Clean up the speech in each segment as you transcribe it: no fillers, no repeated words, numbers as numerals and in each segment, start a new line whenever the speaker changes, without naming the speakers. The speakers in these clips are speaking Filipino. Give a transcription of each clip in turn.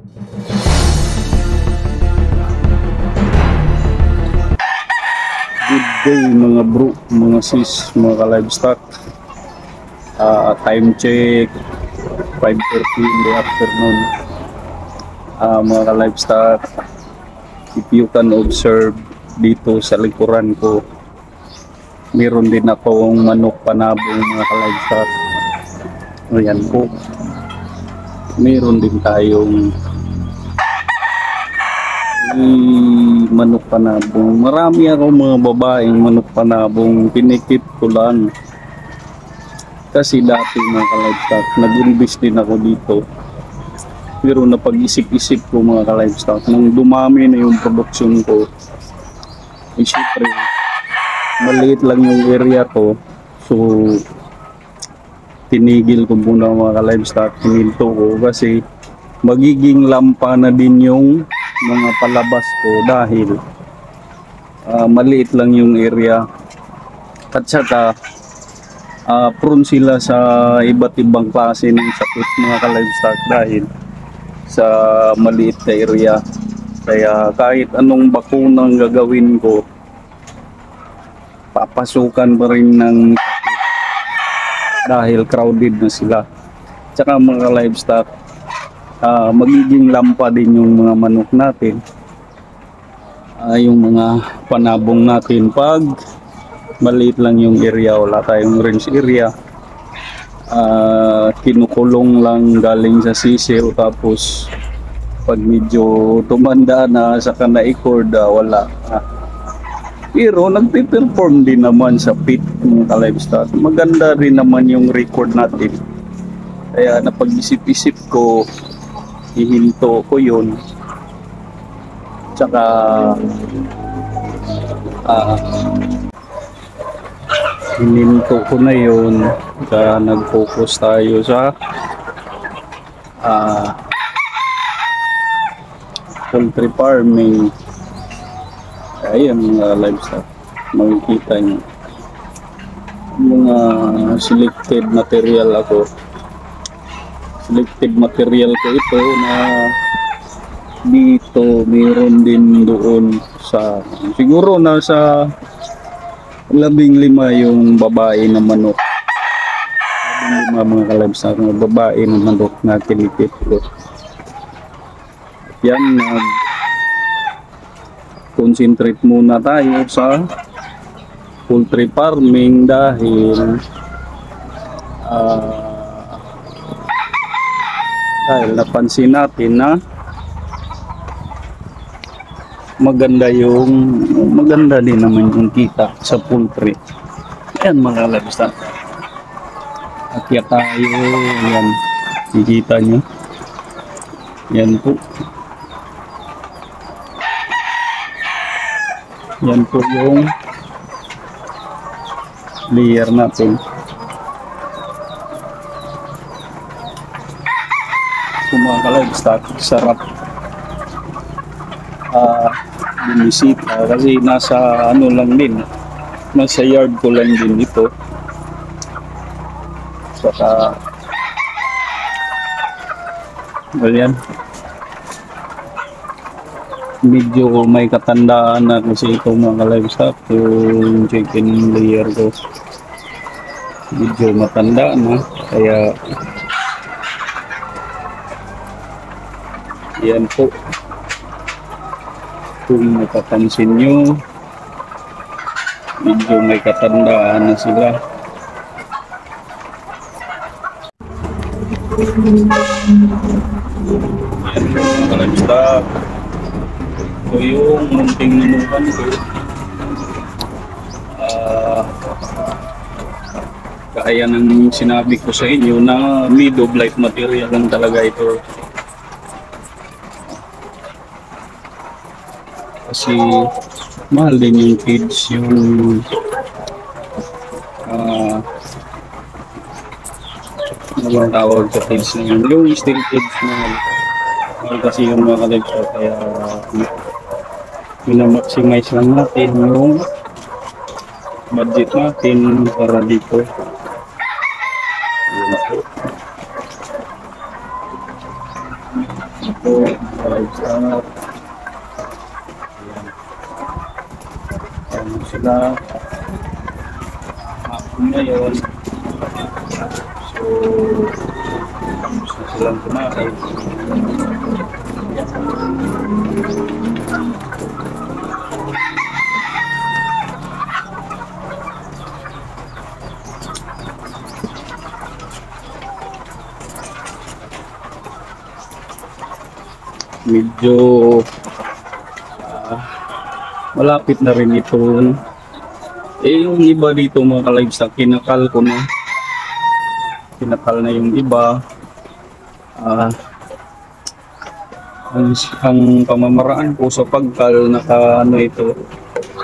Good day mga bro, mga sis, mga ka-livestock. Time check 5:30 in the afternoon. Mga ka-livestock, if you can observe dito sa likuran ko, meron din akong manok panabong mga ka-livestock. Ayan po, meron din tayong manok panabong. Marami ako mga babaeng manok panabong, pinikit ko lang. Kasi dati mga ka-livestock, nag-invest din ako dito. Pero napag-isip-isip ko mga ka-livestock, nung dumami na yung production ko, syempre, maliit lang yung area ko. So, tinigil ko muna mga ka-livestock, tininto ko kasi magiging lampa na din yung mga palabas ko dahil maliit lang yung area. At saka, prone sila sa iba't ibang klase ng sakit mga ka-livestock dahil sa maliit na area. Kaya kahit anong bakunang gagawin ko, papasukan pa rin ng sakit dahil crowded na sila. Tsaka mga ka-livestock, magiging lampa din yung mga manok natin, yung mga panabong natin pag maliit lang yung area, wala tayong range area. Kinukulong lang galing sa sisiw, tapos pag medyo tumanda na saka na-record, wala. Pero nagpe-perform din naman sa pit ng ka-livestock. Maganda rin naman yung record natin. Kaya napag-isip-isip ko, ihinto ko yun. Tsaka hininto ko na yun. Kaya nag-focus tayo sa poultry farming. Ayan mga livestock, makikita nyo mga selected material ako. Selected material ko ito na dito, mayroon din doon sa, siguro nasa 15 yung babae na manok. 15 mga ka-livestock na babae na manok na kinikit ko. Yan, concentrate muna tayo sa poultry farming dahil napansin natin na maganda din naman yung kita sa poultry. Yan mga livestock, akyat tayo. Yan, nakikita nyo, yan po. Yan po yung layer natin. Kung mga ka-livestock, sarap bumisita kasi nasa ano lang din, nasa yard ko lang din ito. Saka ganyan, medyo may katandaan na kasi ito mga ka-livestock, yung chicken layer ko medyo matanda na, kaya yan po. Kung mapapansin nyo, medyo may katandaan na sila. Yan po mga ka-livestock. So yung munting nanukan ko, kaya nang sinabi ko sa inyo na made of light material lang talaga ito. Kasi mahal din yung feeds, yung ano tawag sa feeds na yun, yung still feeds na mahal kasi yung mga ka-livestock. Kaya minamaximize lang natin yung budget natin para dito. Ito, mga livestock. Ayan sila. Hapon ngayon. So, gusto silang kumain. Medyo malapit na rin ito. Yung iba dito mga ka-livestock, kinakal ko na. Kinakal na yung iba. Ang pamamaraan ko sa pagkal, ano ito,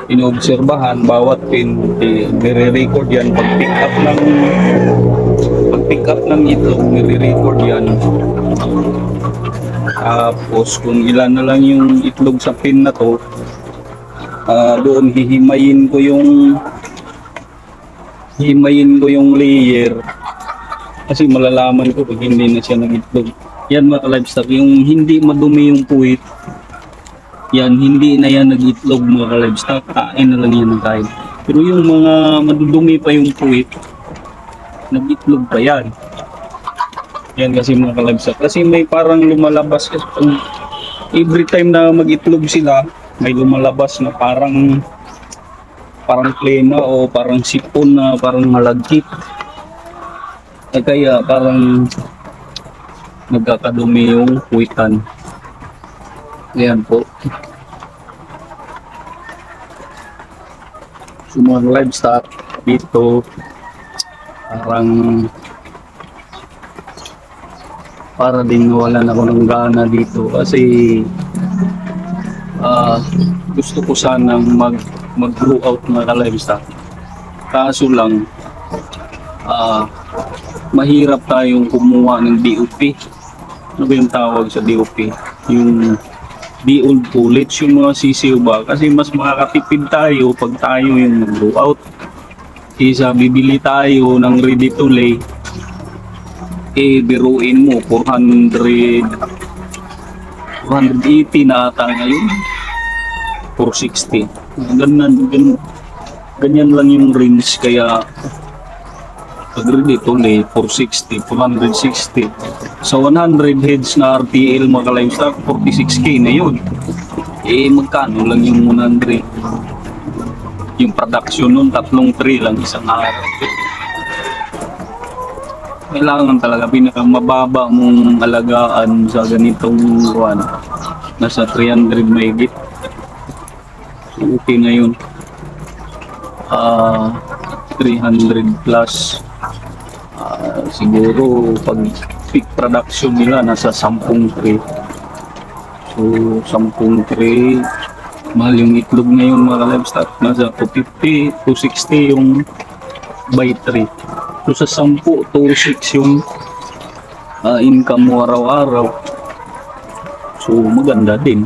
inoobserbahan bawat pin, nire-record yan. Pag-pick up ng itlog, nire-record yan. Tapos kung ilan na lang yung itlog sa pin na to, doon hihimayin ko yung layer kasi malalaman ko pag hindi na siya nag-itlog. Yan mga ka-livestock, yung hindi madumi yung puwit, yan, hindi na yan nag-itlog mga ka-livestock, kain na lang yan ng kain. Pero yung mga madudumi pa yung puwit, nag-itlog pa yan. Yan kasi mga ka-livestock, kasi may parang lumalabas kasi every time na mag-itlog sila, may lumalabas na parang plema o parang sipon na parang malagkit. Kaya parang nagkakadumi yung puwitan. Ayan po. So mga livestock dito, para din nawalan ako ng gana dito kasi gusto ko sanang mag-grow out mga livestock. Kaso lang mahirap tayong kumuha ng DOP. Ano ba yung tawag sa DOP? Yung di-old pullets, yung mga sisiw ba? Kasi mas makakatipid tayo pag tayo yung mag-grow out. Kaysa bibili tayo ng ready to lay, biruin mo 480 na ata ngayon, 460. Ganyan lang yung range, kaya pag ready to lay 460, 460. So 100 heads na RTL mga ka-livestock, 46k na yun. Magkano lang yung 100? Yung production nun, 3 tray lang isang araw. Kailangan talaga pinakamababa mong alagaan sa ganitong buwan. Nasa 300 mahigit. So, okay na yun. 300 plus. Siguro pag peak production nila nasa 10 tray. So 10 tray. Mahal yung itlog ngayon mga livestock. Nasa 250, 260 yung by tray. So sa 10, 2.6 yung income mo araw-araw. So maganda din.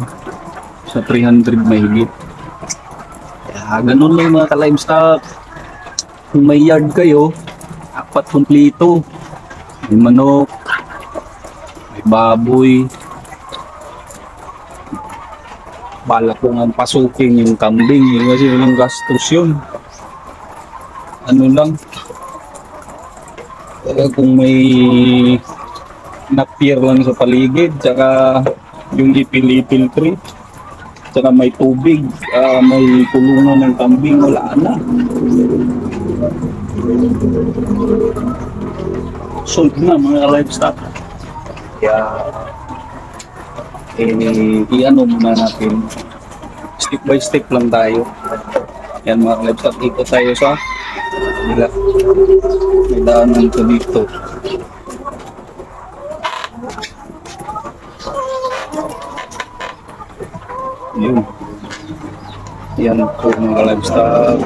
Sa 300 mahigit. Kaya ganun lang mga ka-livestock. Kung may yard kayo, apat kumplito. May manok, may baboy. Balak ko nga pasukin yung kambing kasi walang gastos yun. Ano lang, kung may napier lang sa paligid, tsaka yung ipil-ipil tree, tsaka may tubig, may kulungan ng kambing, wala na. Sold na mga livestock. Kaya i-ano muna natin, step by step lang tayo. Yan mga livestock, ikot tayo sa nila. May daanan ko dito. Yun. Yan po mga livestock.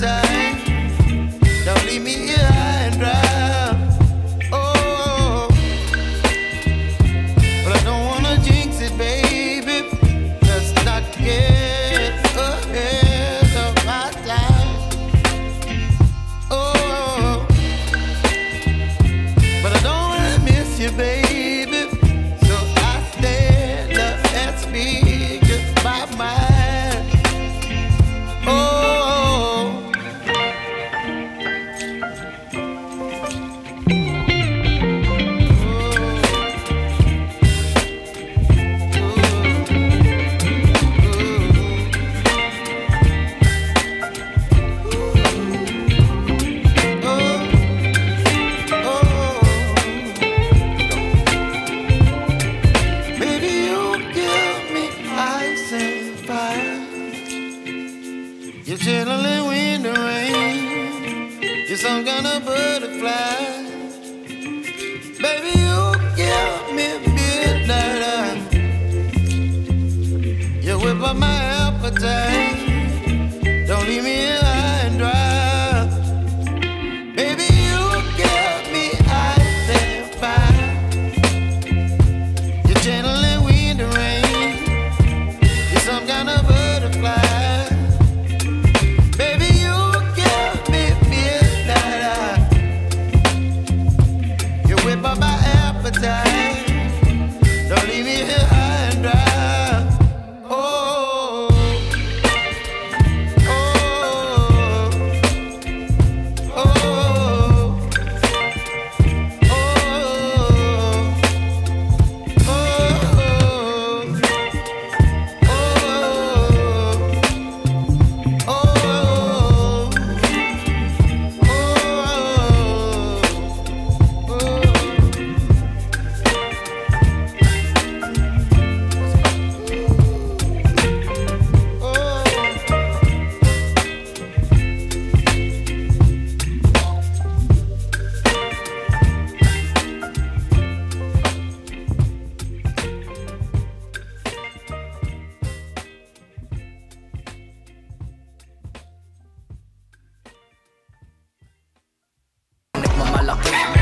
appetite. Don't leave me here high and dry. Oh, but I don't wanna jinx it, baby. Let's not get ahead of my time. Oh, but I don't wanna miss you, baby. So I stand up and speak just my mind. Oh, baby, you give me ice and fire. You're chilling wind and rain. You're some kind of butterfly. Baby, you give me midnight. You whip up my appetite. Don't leave me here high and dry. Baby, you give me ice and fire. You're channeling wind and rain. You're some kind of butterfly. Baby, you give me midnight. You whip up my appetite. Don't leave me here high and dry. Oh, oh, oh,
Nagmamalaki